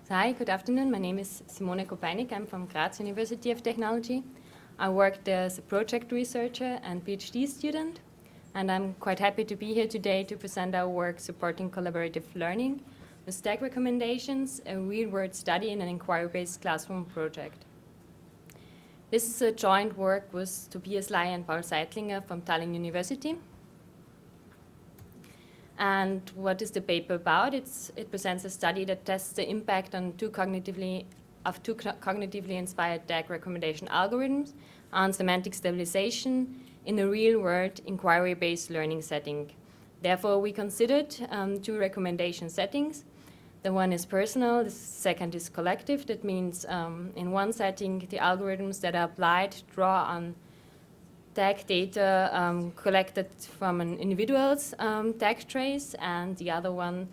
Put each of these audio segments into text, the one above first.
Hi, good afternoon. My name is Simone Kopeinik. I'm from Graz University of Technology. I worked as a project researcher and PhD student, and I'm quite happy to be here today to present our work supporting collaborative learning with STAG recommendations, a real-world study in an inquiry-based classroom project. This is a joint work with Tobias and Paul Seitlinger from Tallinn University. And what is the paper about? It presents a study that tests the impact on two cognitively inspired DAG recommendation algorithms on semantic stabilization in a real-world inquiry-based learning setting. Therefore, we considered two recommendation settings. The one is personal, the second is collective. That means in one setting, the algorithms that are applied draw on tag data collected from an individual's tag trace, and the other one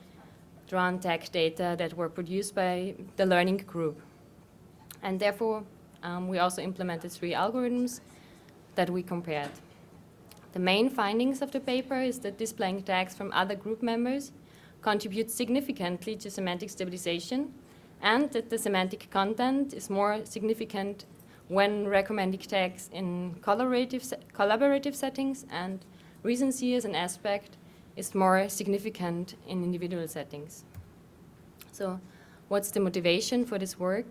draw on tag data that were produced by the learning group. And therefore, we also implemented three algorithms that we compared. The main findings of the paper is that displaying tags from other group members contributes significantly to semantic stabilization, and that the semantic content is more significant when recommending tags in collaborative settings, and recency as an aspect is more significant in individual settings. So what's the motivation for this work?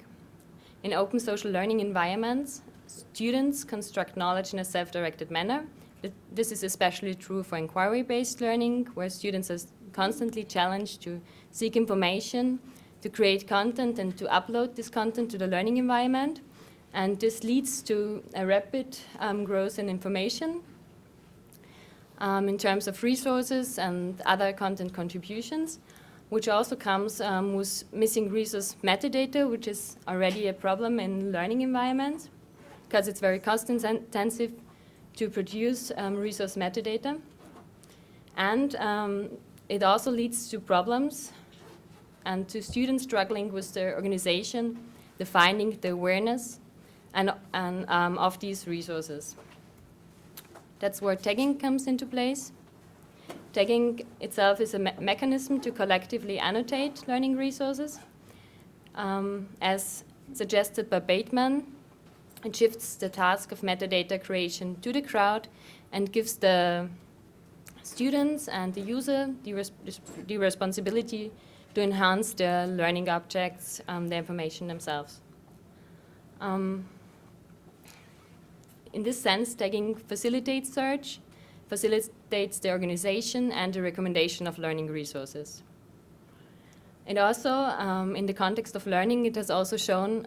In open social learning environments, students construct knowledge in a self-directed manner. This is especially true for inquiry-based learning, where students are constantly challenged to seek information, to create content, and to upload this content to the learning environment. And this leads to a rapid growth in information in terms of resources and other content contributions, which also comes with missing resource metadata, which is already a problem in learning environments, because it's very cost-intensive to produce resource metadata. And it also leads to problems and to students struggling with the organization, the finding, the awareness, and of these resources. That's where tagging comes into place. Tagging itself is a mechanism to collectively annotate learning resources. As suggested by Bateman, it shifts the task of metadata creation to the crowd and gives the students and the user the responsibility to enhance the learning objects, the information themselves. In this sense, tagging facilitates search, facilitates the organization and the recommendation of learning resources. It also, in the context of learning, it has also shown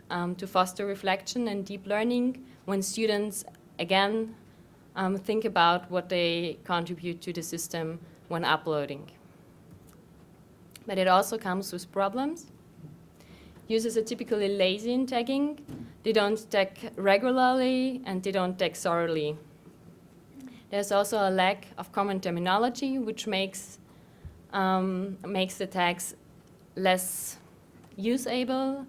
to foster reflection and deep learning when students, again, think about what they contribute to the system when uploading. But it also comes with problems. Users are typically lazy in tagging. They don't tag regularly and they don't tag thoroughly. There's also a lack of common terminology, which makes the tags less usable.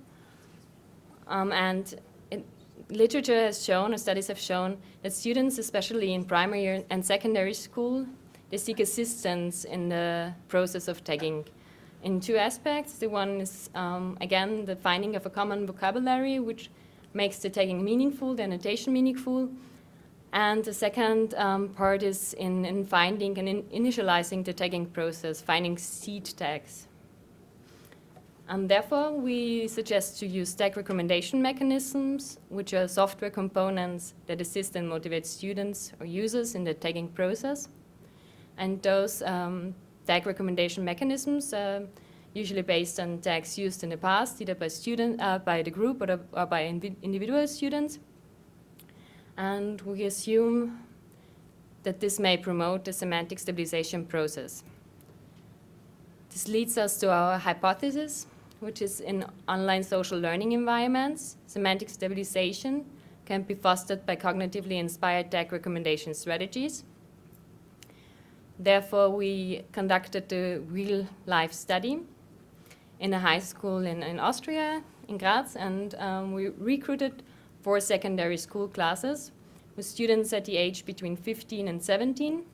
Literature has shown, or studies have shown, that students, especially in primary and secondary school, they seek assistance in the process of tagging in two aspects. The one is, again, the finding of a common vocabulary, which makes the tagging meaningful, the annotation meaningful. And the second part is in finding and initializing the tagging process, finding seed tags. Therefore, we suggest to use tag recommendation mechanisms, which are software components that assist and motivate students or users in the tagging process. And those tag recommendation mechanisms are usually based on tags used in the past, either by the group or by individual students. And we assume that this may promote the semantic stabilization process. This leads us to our hypothesis, which is in online social learning environments, semantic stabilization can be fostered by cognitively inspired tag recommendation strategies. Therefore, we conducted a real-life study in a high school in Austria, in Graz, and we recruited 4 secondary school classes with students at the age between 15 and 17,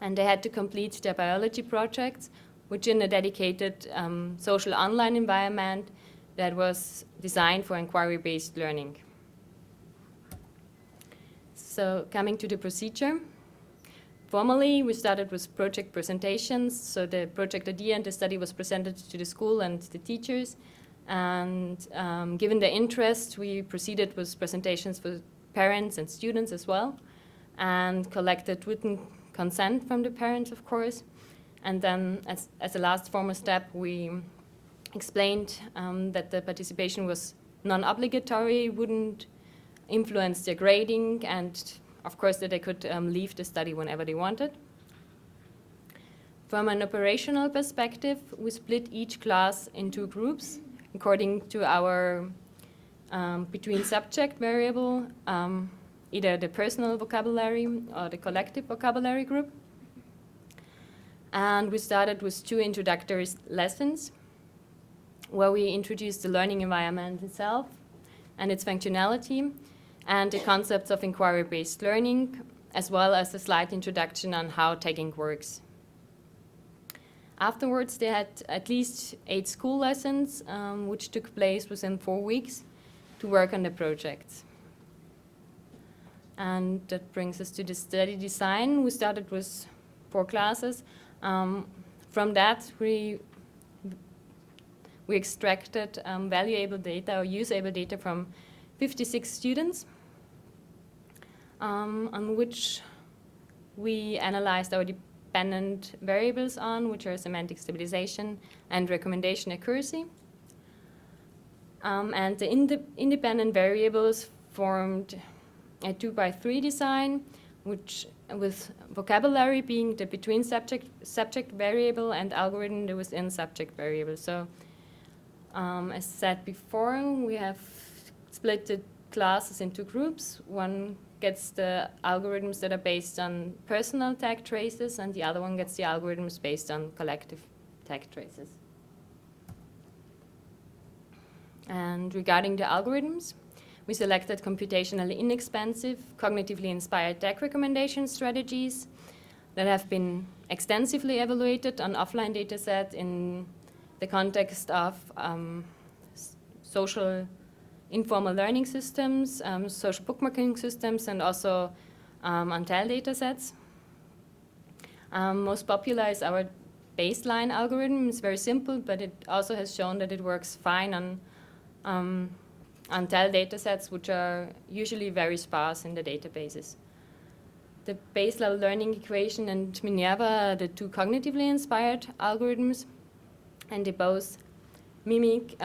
and they had to complete their biology projects within a dedicated social online environment that was designed for inquiry-based learning. So coming to the procedure, formally we started with project presentations. So the project idea and the study was presented to the school and the teachers. And given the interest, we proceeded with presentations for parents and students as well, and collected written consent from the parents, of course. And then as a last formal step, we explained that the participation was non-obligatory, wouldn't influence their grading, and of course that they could leave the study whenever they wanted. From an operational perspective, we split each class into groups according to our between subject variable, either the personal vocabulary or the collective vocabulary group. And we started with 2 introductory lessons where we introduced the learning environment itself and its functionality and the concepts of inquiry-based learning, as well as a slight introduction on how tagging works. Afterwards, they had at least 8 school lessons, which took place within 4 weeks to work on the projects. And that brings us to the study design. We started with 4 classes. From that, we extracted valuable data or usable data from 56 students, on which we analyzed our dependent variables on, which are semantic stabilization and recommendation accuracy. And the independent variables formed a 2x3 design, which with vocabulary being the between subject variable and algorithm the within subject variable. So as said before, we have split the classes into groups. One gets the algorithms that are based on personal tag traces, and the other one gets the algorithms based on collective tag traces. And regarding the algorithms, we selected computationally inexpensive, cognitively inspired tag recommendation strategies that have been extensively evaluated on offline datasets in the context of social informal learning systems, social bookmarking systems, and also Untitled datasets. Most popular is our baseline algorithm. It's very simple, but it also has shown that it works fine on Untitled datasets, which are usually very sparse in the databases. The base level learning equation and Minerva are the 2 cognitively inspired algorithms, and they both mimic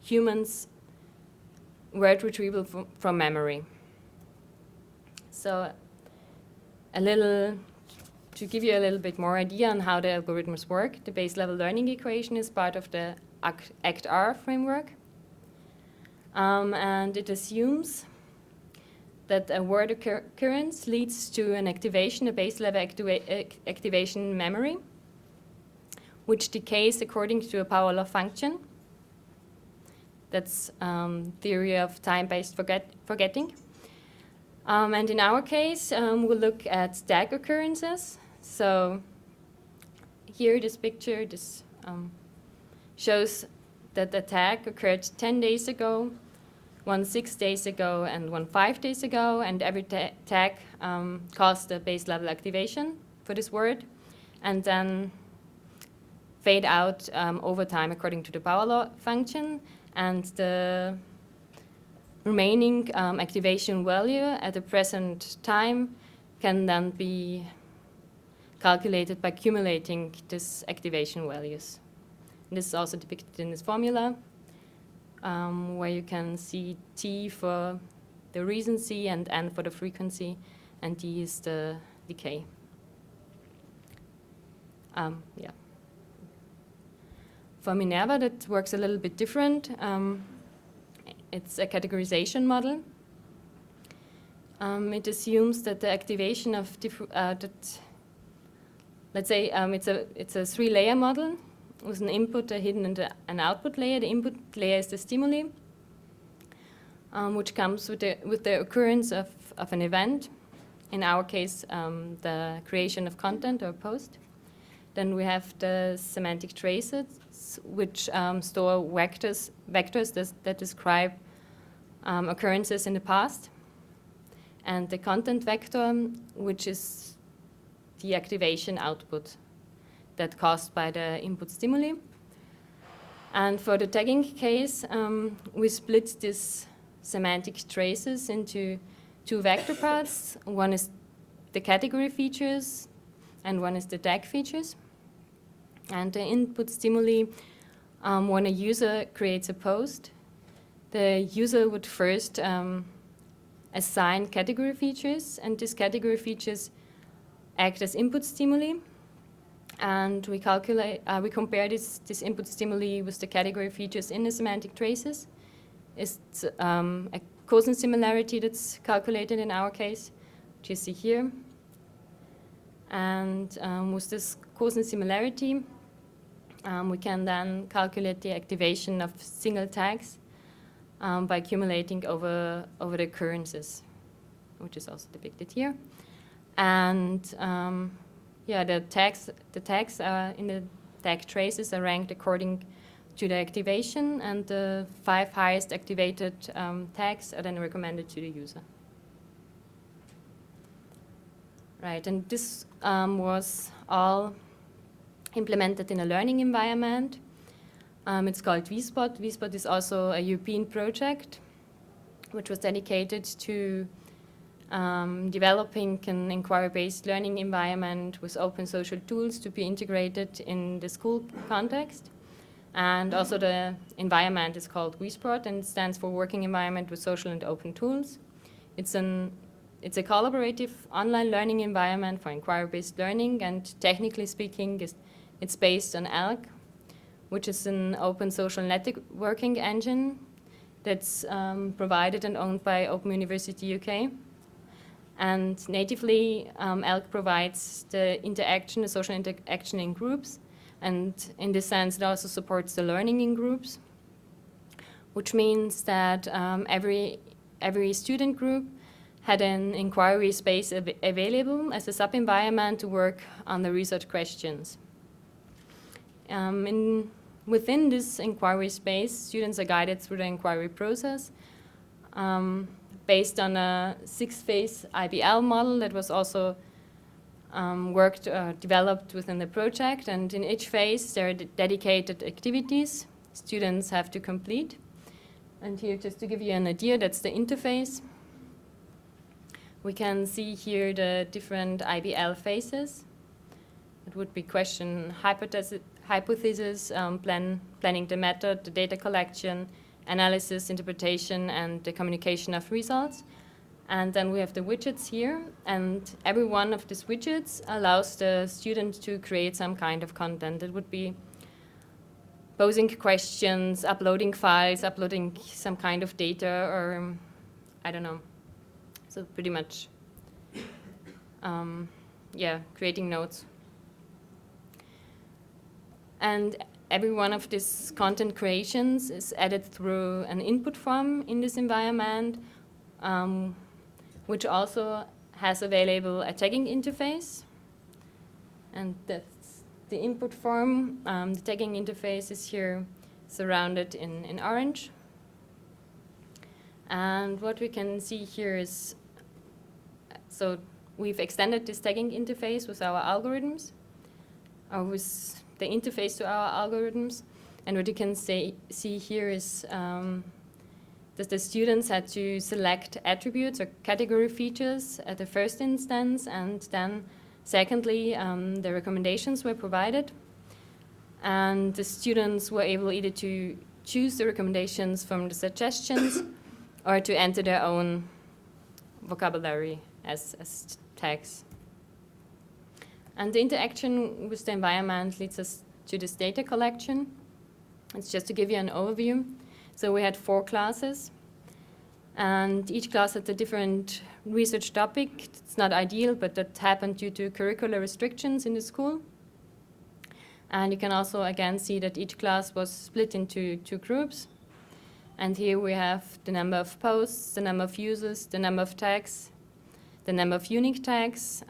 humans' word retrieval from memory. So to give you a little bit more idea on how the algorithms work, the base level learning equation is part of the ACT-R framework. And it assumes that a word occurrence leads to an activation, a base level activation memory, which decays according to a power law function. That's theory of time-based forgetting. And in our case, we'll look at tag occurrences. So here, this picture shows that the tag occurred 10 days ago, 1 6 days ago, and 1 5 days ago, and every tag caused a base level activation for this word, and then fade out over time according to the power law function, and the remaining activation value at the present time can then be calculated by accumulating these activation values. And this is also depicted in this formula, where you can see T for the recency and N for the frequency, and D is the decay. Yeah. For Minerva, that works a little bit different. It's a categorization model. It assumes that the activation of let's say it's a 3-layer model with an input, a hidden, and an output layer. The input layer is the stimuli, which comes with the occurrence of an event. In our case, the creation of content or post. Then we have the semantic traces, which store vectors that describe occurrences in the past. And the content vector, which is the activation output that's caused by the input stimuli. And for the tagging case, we split these semantic traces into two vector parts. One is the category features, and one is the tag features. And the input stimuli, when a user creates a post, the user would first assign category features, and these category features act as input stimuli. And we compare this input stimuli with the category features in the semantic traces. It's a cosine similarity that's calculated in our case, which you see here. And with this cosine similarity, we can then calculate the activation of single tags by accumulating over the occurrences, which is also depicted here. And the tags in the tag traces are ranked according to the activation, and the 5 highest activated tags are then recommended to the user. Right, and this was all implemented in a learning environment. It's called vSpot. vSpot is also a European project which was dedicated to developing an inquiry-based learning environment with open social tools to be integrated in the school context. And also the environment is called vSpot, and it stands for Working Environment with Social and Open Tools. It's a collaborative online learning environment for inquiry-based learning, and technically speaking, it's based on LAK', which is an open social networking engine that's provided and owned by Open University UK. And natively, LAK' provides the social interaction in groups, and in this sense, it also supports the learning in groups, which means that every student group had an inquiry space available as a sub-environment to work on the research questions. Within this inquiry space, students are guided through the inquiry process based on a 6-phase IBL model that was also developed within the project. And in each phase, there are dedicated activities students have to complete. And here, just to give you an idea, that's the interface. We can see here the different IBL phases. It would be question hypothesis, planning the method, the data collection, analysis, interpretation, and the communication of results. And then we have the widgets here, and every one of these widgets allows the student to create some kind of content. It would be posing questions, uploading files, uploading some kind of data, or I don't know. So pretty much, creating notes. And every one of these content creations is added through an input form in this environment, which also has available a tagging interface. And that's the input form. The tagging interface is here surrounded in orange. And what we can see here is, so we've extended this tagging interface with our algorithms, or with the interface to our algorithms. And what you can see here is that the students had to select attributes or category features at the first instance, and then secondly, the recommendations were provided. And the students were able either to choose the recommendations from the suggestions or to enter their own vocabulary as tags. And the interaction with the environment leads us to this data collection. It's just to give you an overview. So we had 4 classes, and each class had a different research topic. It's not ideal, but that happened due to curricular restrictions in the school. And you can also again see that each class was split into 2 groups. And here we have the number of posts, the number of users, the number of tags, the number of unique tags.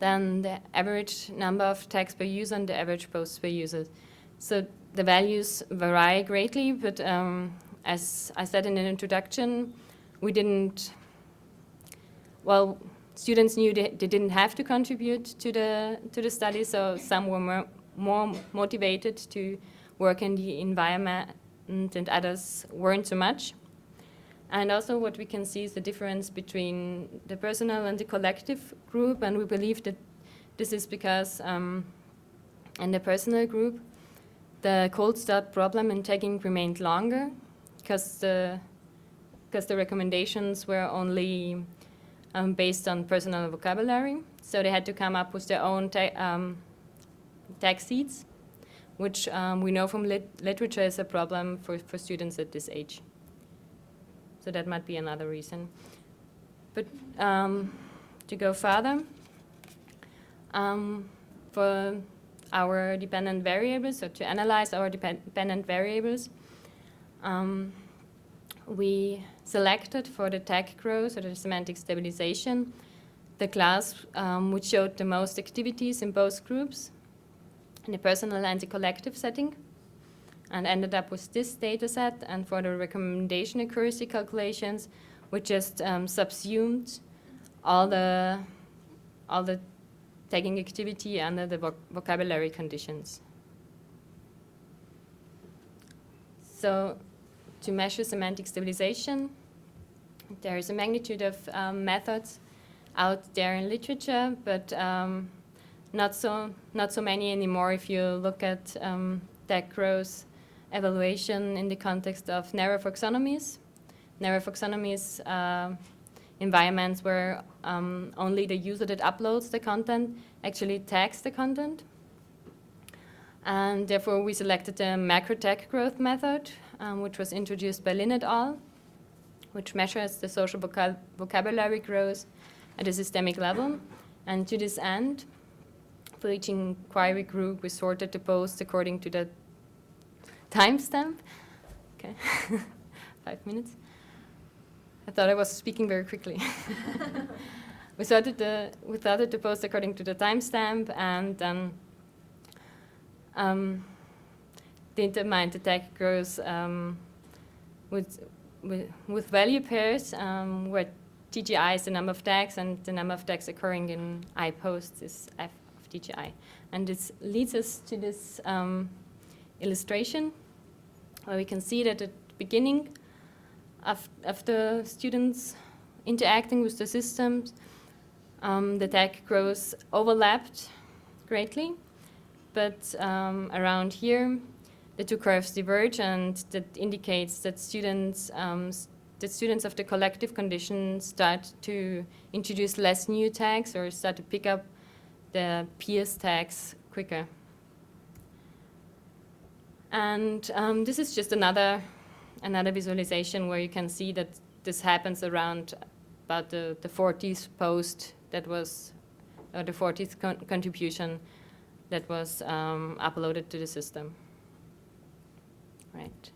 then the average number of tags per user and the average posts per user. So the values vary greatly, but as I said in an introduction, we didn't, well, students knew they didn't have to contribute to the study, so some were more motivated to work in the environment and others weren't so much. And also what we can see is the difference between the personal and the collective group, and we believe that this is because in the personal group, the cold start problem in tagging remained longer because the recommendations were only based on personal vocabulary. So they had to come up with their own tag seeds, which we know from literature is a problem for students at this age. So that might be another reason. But to go further, for our dependent variables, or to analyze our dependent variables, we selected for the tag growth or the semantic stabilization the class which showed the most activities in both groups, in the personal and the collective setting, and ended up with this data set. And for the recommendation accuracy calculations, we just subsumed all the tagging activity under the vocabulary conditions. So to measure semantic stabilization, there is a magnitude of methods out there in literature, but not so many anymore if you look at tag growth evaluation in the context of narrow taxonomies. Narrow taxonomies environments where only the user that uploads the content actually tags the content. And therefore we selected the macro tag growth method, which was introduced by Lin et al., which measures the social vocabulary growth at a systemic level. And to this end, for each inquiry group, we sorted the posts according to the timestamp. Okay, 5 minutes. I thought I was speaking very quickly. We sorted the post according to the timestamp, and then determined the tag growth with value pairs, where TGI is the number of tags and the number of tags occurring in I posts is F of TGI. And this leads us to this illustration, where we can see that at the beginning of the students interacting with the systems, the tag growth overlapped greatly, but around here the two curves diverge, and that indicates that students of the collective condition start to introduce less new tags or start to pick up the peers tags quicker. And this is just another visualization where you can see that this happens around about the 40th post that was, or the 40th contribution that was uploaded to the system. Right.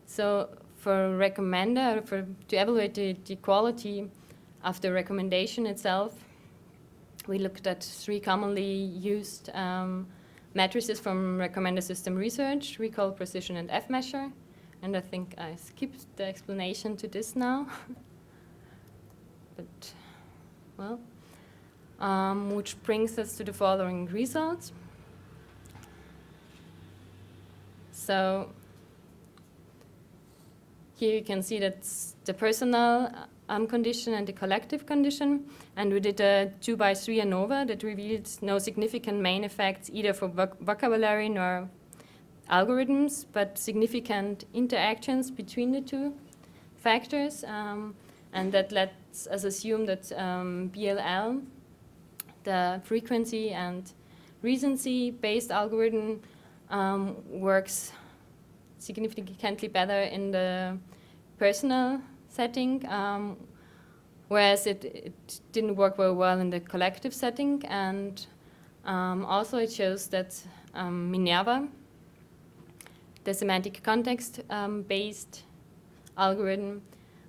So for recommender, to evaluate the quality of the recommendation itself, we looked at 3 commonly used matrices from recommender system research, recall, precision, and F-measure. And I think I skipped the explanation to this now. But, well, which brings us to the following results. So here you can see that's the personal condition and the collective condition. And we did a 2x3 ANOVA that revealed no significant main effects either for vocabulary nor algorithms, but significant interactions between the two factors. And that lets us assume that BLL, the frequency and recency-based algorithm, works significantly better in the personal setting, whereas it didn't work very well in the collective setting. And also it shows that Minerva, the semantic context-based algorithm,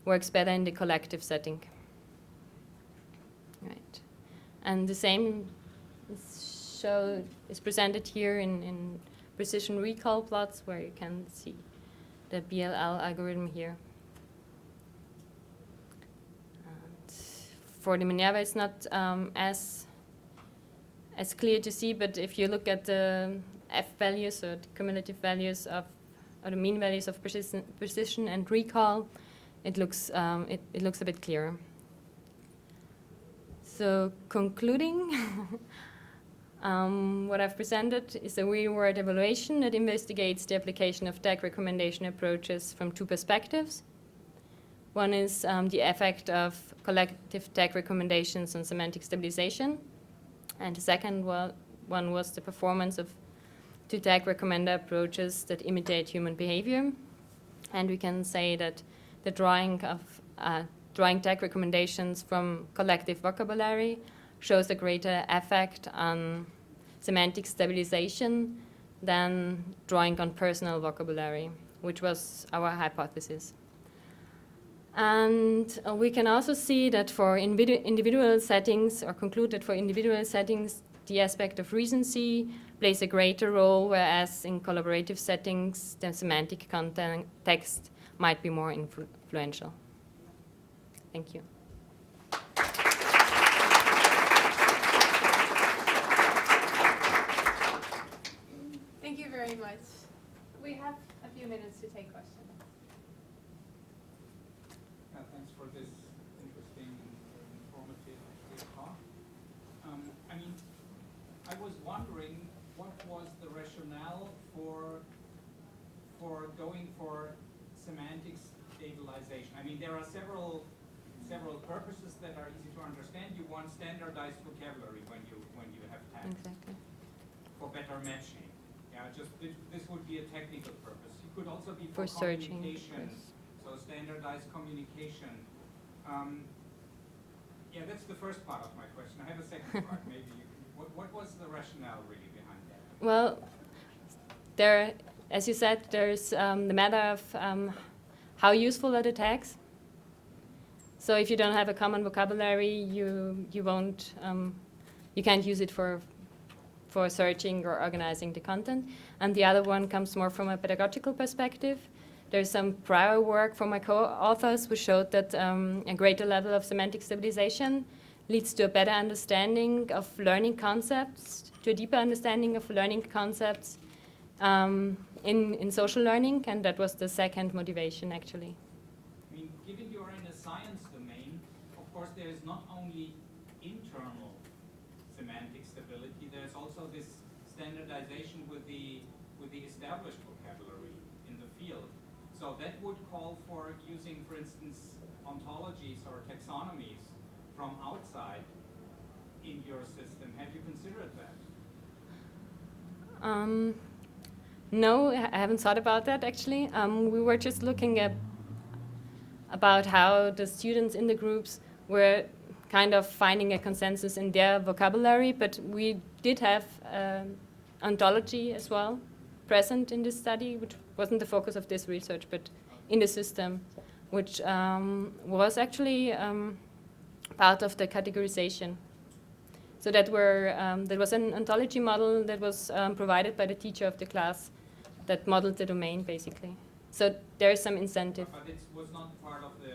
works better in the collective setting. Right. And the same is presented here in precision recall plots, where you can see the BLL algorithm here. And for the Minerva, it's not as clear to see, but if you look at the F values, or the cumulative values of, or the mean values of precision and recall, it looks it looks a bit clearer. So concluding, what I've presented is a real-world evaluation that investigates the application of tag recommendation approaches from two perspectives. One is the effect of collective tag recommendations on semantic stabilization, and the second one was the performance of two tag recommender approaches that imitate human behavior. And we can say that the drawing tag recommendations from collective vocabulary shows a greater effect on semantic stabilization than drawing on personal vocabulary, which was our hypothesis. And we can also see that for individual settings, or conclude that for individual settings, the aspect of recency plays a greater role, whereas in collaborative settings, the semantic context might be more influential. Thank you. Thank you very much. We have a few minutes to take questions. Thanks for this interesting and informative talk. I mean, I was wondering what was the rationale for going for semantic stabilization. I mean, there are several purposes that are easy to understand. You want standardized vocabulary when you have tags. Exactly. For better matching. Yeah, just this would be a technical purpose. It could also be For searching. communication. Yes. So standardized communication. Yeah, that's the first part of my question. I have a second part. Maybe what was the rationale really behind that? Well, as you said, there's the matter of how useful are the tags. So if you don't have a common vocabulary, you can't use it for searching or organizing the content. And the other one comes more from a pedagogical perspective. There's some prior work from my co-authors which showed that a greater level of semantic stabilization leads to a better understanding of learning concepts, to a deeper understanding of learning concepts in social learning, and that was the second motivation, actually. I mean, given you're in a science domain, of course there is not only internal semantic stability, there's also this standardization with the established vocabulary in the field. So that would call for using, for instance, ontologies or taxonomies from outside in your system. Have you considered that? No, I haven't thought about that, actually. We were just looking about how the students in the groups were kind of finding a consensus in their vocabulary, but we did have ontology as well present in this study, which wasn't the focus of this research, but in the system, which was actually part of the categorization. So that was an ontology model that was provided by the teacher of the class that modeled the domain, basically. So there is some incentive. But it was not part of the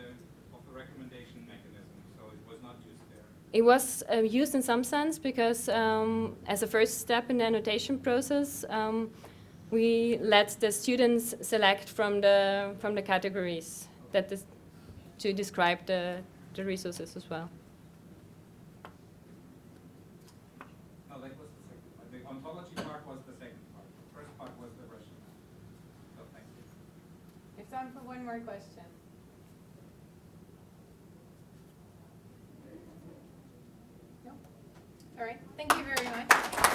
recommendation mechanism, so it was not used there. It was used in some sense because as a first step in the annotation process, we let the students select from the categories to describe the resources as well. No, that was the second part. The ontology part was the second part. The first part was the rationale. So thank you. We have time for one more question. No? All right. Thank you very much.